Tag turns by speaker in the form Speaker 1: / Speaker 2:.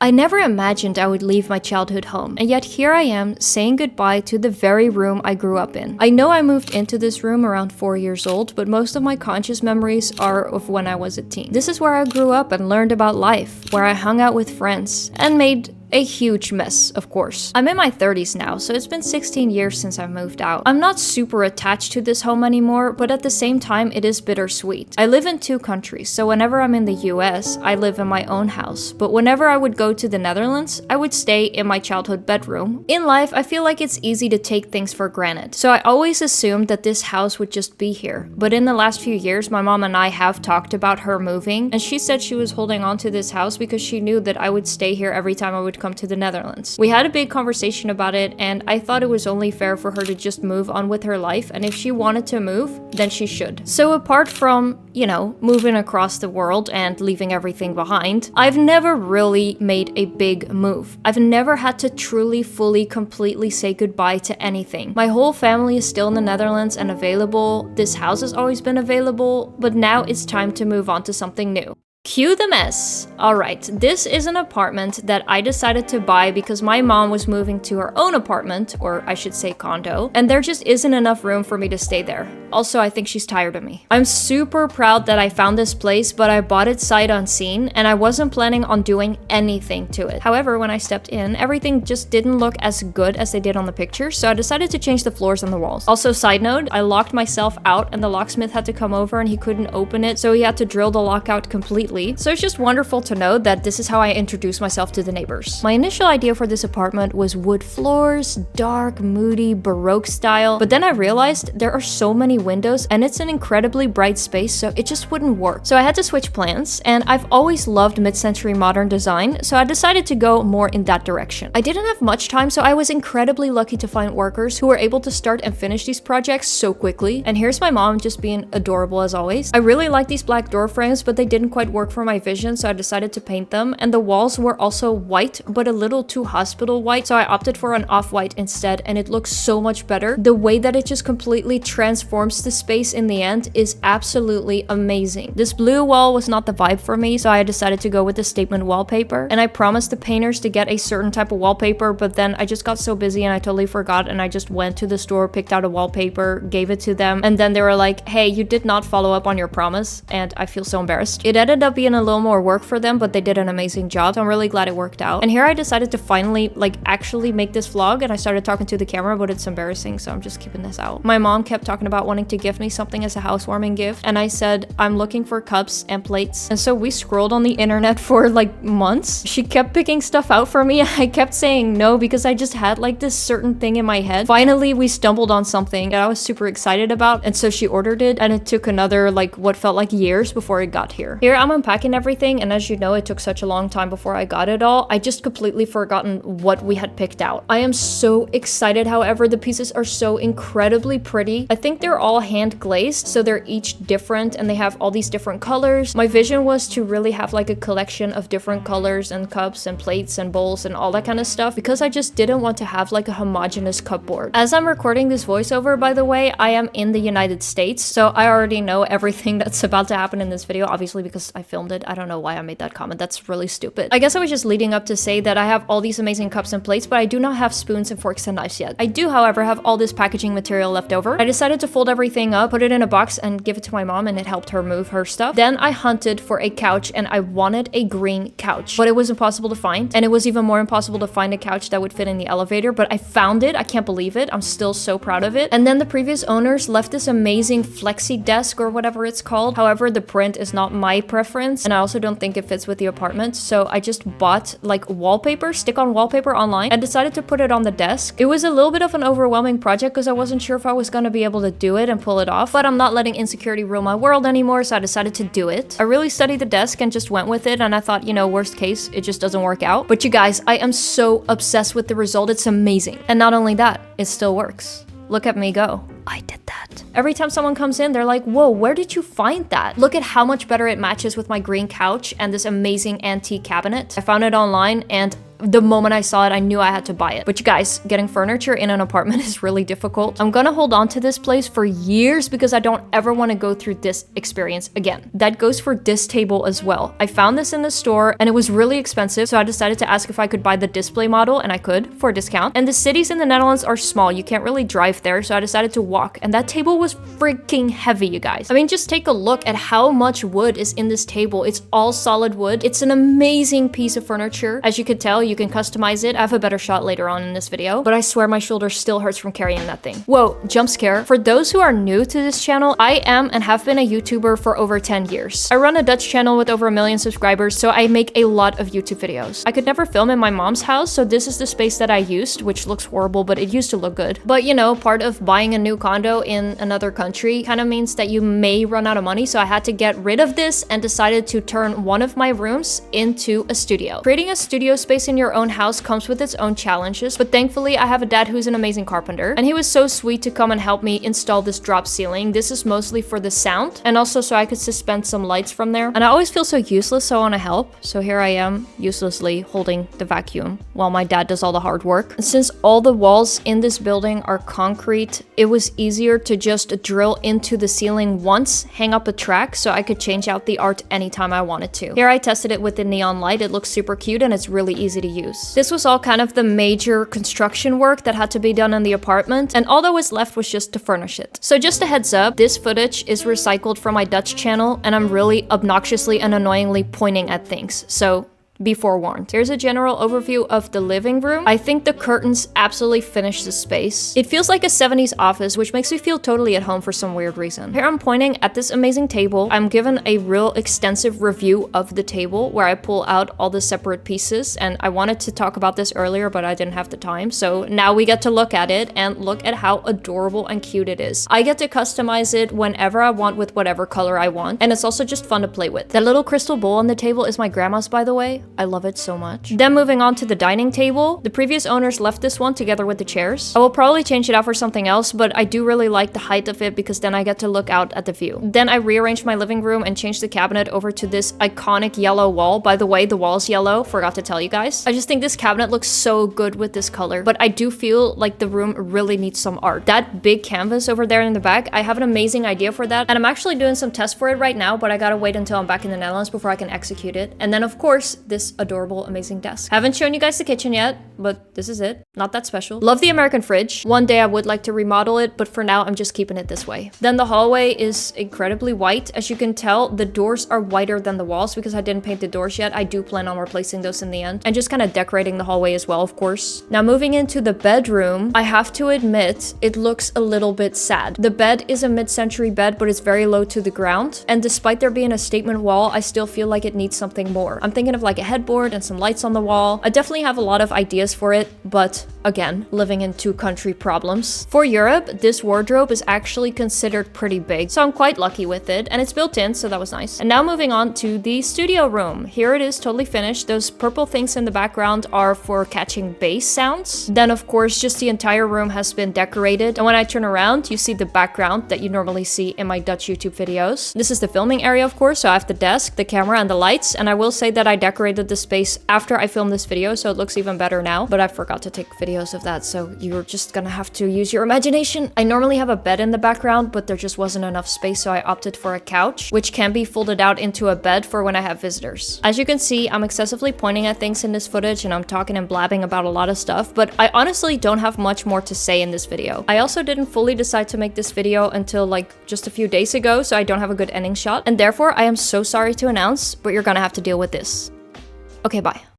Speaker 1: I never imagined I would leave my childhood home, and yet here I am saying goodbye to the very room I grew up in. I know I moved into this room around 4 years old, but most of my conscious memories are of when I was a teen. This is where I grew up and learned about life, where I hung out with friends, and made a huge mess, of course. I'm in my 30s now, so it's been 16 years since I moved out. I'm not super attached to this home anymore, but at the same time, it is bittersweet. I live in 2 countries, so whenever I'm in the US, I live in my own house. But whenever I would go to the Netherlands, I would stay in my childhood bedroom. In life, I feel like it's easy to take things for granted. So I always assumed that this house would just be here. But in the last few years, my mom and I have talked about her moving, and she said she was holding on to this house because she knew that I would stay here every time I would come to the Netherlands. We had a big conversation about it, and I thought it was only fair for her to just move on with her life, and if she wanted to move, then she should. So apart from, moving across the world and leaving everything behind, I've never really made a big move. I've never had to truly, fully, completely say goodbye to anything. My whole family is still in the Netherlands and available. This house has always been available, but now it's time to move on to something new. Cue the mess. Alright, this is an apartment that I decided to buy because my mom was moving to her own apartment, or I should say condo, and there just isn't enough room for me to stay there. Also, I think she's tired of me. I'm super proud that I found this place, but I bought it sight unseen, and I wasn't planning on doing anything to it. However, when I stepped in, everything just didn't look as good as they did on the picture, so I decided to change the floors and the walls. Also, side note, I locked myself out and the locksmith had to come over and he couldn't open it, so he had to drill the lock out completely. So it's just wonderful to know that this is how I introduce myself to the neighbors. My initial idea for this apartment was wood floors, dark, moody, Baroque style, but then I realized there are so many windows and it's an incredibly bright space, so it just wouldn't work. So I had to switch plans, and I've always loved mid-century modern design, so I decided to go more in that direction. I didn't have much time, so I was incredibly lucky to find workers who were able to start and finish these projects so quickly. And here's my mom just being adorable as always. I really like these black door frames, but they didn't quite work for my vision, so I decided to paint them, and the walls were also white, but a little too hospital white, so I opted for an off-white instead, and it looks so much better. The way that it just completely transforms the space in the end is absolutely amazing. This blue wall was not the vibe for me, so I decided to go with the statement wallpaper, and I promised the painters to get a certain type of wallpaper, but then I just got so busy and I totally forgot, and I just went to the store, picked out a wallpaper, gave it to them, and then they were like, hey, you did not follow up on your promise, and I feel so embarrassed. It ended up being a little more work for them, but they did an amazing job, so I'm really glad it worked out. And here I decided to finally actually make this vlog, and I started talking to the camera, but it's embarrassing, so I'm just keeping this out. My mom kept talking about wanting to gift me something as a housewarming gift, and I said I'm looking for cups and plates, and so we scrolled on the internet for months. She kept picking stuff out for me. I kept saying no because I just had this certain thing in my head. Finally, we stumbled on something that I was super excited about, and so she ordered it, and it took another what felt like years before it got here. Here I'm unpacking everything, and as you know, it took such a long time before I got it all. I just completely forgotten what we had picked out. I am so excited, however. The pieces are so incredibly pretty. I think they're all hand glazed, so they're each different and they have all these different colors. My vision was to really have a collection of different colors and cups and plates and bowls and all that kind of stuff, because I just didn't want to have a homogeneous cupboard. As I'm recording this voiceover, by the way, I am in the United States, so I already know everything that's about to happen in this video, obviously because I filmed it. I don't know why I made that comment. That's really stupid. I guess I was just leading up to say that I have all these amazing cups and plates, but I do not have spoons and forks and knives yet. I do, however, have all this packaging material left over. I decided to fold everything up, put it in a box, and give it to my mom, and it helped her move her stuff. Then I hunted for a couch, and I wanted a green couch, but it was impossible to find, and it was even more impossible to find a couch that would fit in the elevator, but I found it. I can't believe it. I'm still so proud of it. And then the previous owners left this amazing flexi desk or whatever it's called. However, the print is not my preference, and I also don't think it fits with the apartment, so I just bought wallpaper, stick-on wallpaper online, and decided to put it on the desk. It was a little bit of an overwhelming project because I wasn't sure if I was gonna be able to do it and pull it off, but I'm not letting insecurity rule my world anymore, so I decided to do it. I really studied the desk and just went with it, and I thought, worst case, it just doesn't work out. But you guys, I am so obsessed with the result. It's amazing. And not only that, it still works. Look at me go. I did that. Every time someone comes in, they're like, whoa, where did you find that? Look at how much better it matches with my green couch and this amazing antique cabinet. I found it online, and the moment I saw it, I knew I had to buy it. But you guys, getting furniture in an apartment is really difficult. I'm gonna hold on to this place for years because I don't ever want to go through this experience again. That goes for this table as well. I found this in the store and it was really expensive, so I decided to ask if I could buy the display model, and I could for a discount. And the cities in the Netherlands are small. You can't really drive there, so I decided to walk. And that table was freaking heavy, you guys. I mean, just take a look at how much wood is in this table. It's all solid wood. It's an amazing piece of furniture. As you can tell, you can customize it. I have a better shot later on in this video, but I swear my shoulder still hurts from carrying that thing. Whoa, jump scare. For those who are new to this channel, I am and have been a YouTuber for over 10 years. I run a Dutch channel with over 1 million subscribers, so I make a lot of YouTube videos. I could never film in my mom's house, so this is the space that I used, which looks horrible, but it used to look good. But you know, part of buying a new condo in another country kind of means that you may run out of money, so I had to get rid of this and decided to turn one of my rooms into a studio. Creating a studio space in your own house comes with its own challenges, but thankfully I have a dad who's an amazing carpenter, and he was so sweet to come and help me install this drop ceiling. This is mostly for the sound and also so I could suspend some lights from there. And I always feel so useless, so I want to help. So here I am, uselessly holding the vacuum while my dad does all the hard work. And since all the walls in this building are concrete, it was easier to just drill into the ceiling once, hang up a track so I could change out the art anytime I wanted to. Here I tested it with the neon light. It looks super cute and it's really easy to use. This was all kind of the major construction work that had to be done in the apartment, and all that was left was just to furnish it. So just a heads up, this footage is recycled from my Dutch channel and I'm really obnoxiously and annoyingly pointing at things. So be forewarned. Here's a general overview of the living room. I think the curtains absolutely finish the space. It feels like a 70s office, which makes me feel totally at home for some weird reason. Here I'm pointing at this amazing table. I'm given a real extensive review of the table where I pull out all the separate pieces, and I wanted to talk about this earlier, but I didn't have the time. So now we get to look at it and look at how adorable and cute it is. I get to customize it whenever I want with whatever color I want, and it's also just fun to play with. That little crystal bowl on the table is my grandma's, by the way. I love it so much. Then moving on to the dining table. The previous owners left this one together with the chairs. I will probably change it out for something else, but I do really like the height of it because then I get to look out at the view. Then I rearranged my living room and changed the cabinet over to this iconic yellow wall. By the way, the wall's yellow. Forgot to tell you guys. I just think this cabinet looks so good with this color, but I do feel like the room really needs some art. That big canvas over there in the back, I have an amazing idea for that, and I'm actually doing some tests for it right now, but I gotta wait until I'm back in the Netherlands before I can execute it. And then of course, this adorable, amazing desk. Haven't shown you guys the kitchen yet, but this is it. Not that special. Love the American fridge. One day I would like to remodel it, but for now I'm just keeping it this way. Then the hallway is incredibly white. As you can tell, the doors are whiter than the walls because I didn't paint the doors yet. I do plan on replacing those in the end, and just kind of decorating the hallway as well, of course. Now moving into the bedroom, I have to admit it looks a little bit sad. The bed is a mid-century bed, but it's very low to the ground, and despite there being a statement wall, I still feel like it needs something more. I'm thinking of like a headboard and some lights on the wall. I definitely have a lot of ideas for it, but again, living in two country problems. For Europe, this wardrobe is actually considered pretty big, so I'm quite lucky with it, and it's built in, so that was nice. And now moving on to the studio room. Here it is, totally finished. Those purple things in the background are for catching bass sounds. Then of course, just the entire room has been decorated, and when I turn around, you see the background that you normally see in my Dutch YouTube videos. This is the filming area, of course, so I have the desk, the camera, and the lights, and I will say that I decorated the space after I filmed this video, so it looks even better now, but I forgot to take videos of that, so you're just gonna have to use your imagination. I normally have a bed in the background, but there just wasn't enough space, so I opted for a couch, which can be folded out into a bed for when I have visitors. As you can see, I'm excessively pointing at things in this footage, and I'm talking and blabbing about a lot of stuff, but I honestly don't have much more to say in this video. I also didn't fully decide to make this video until like just a few days ago, so I don't have a good ending shot, and therefore I am so sorry to announce, but you're gonna have to deal with this. Okay, bye.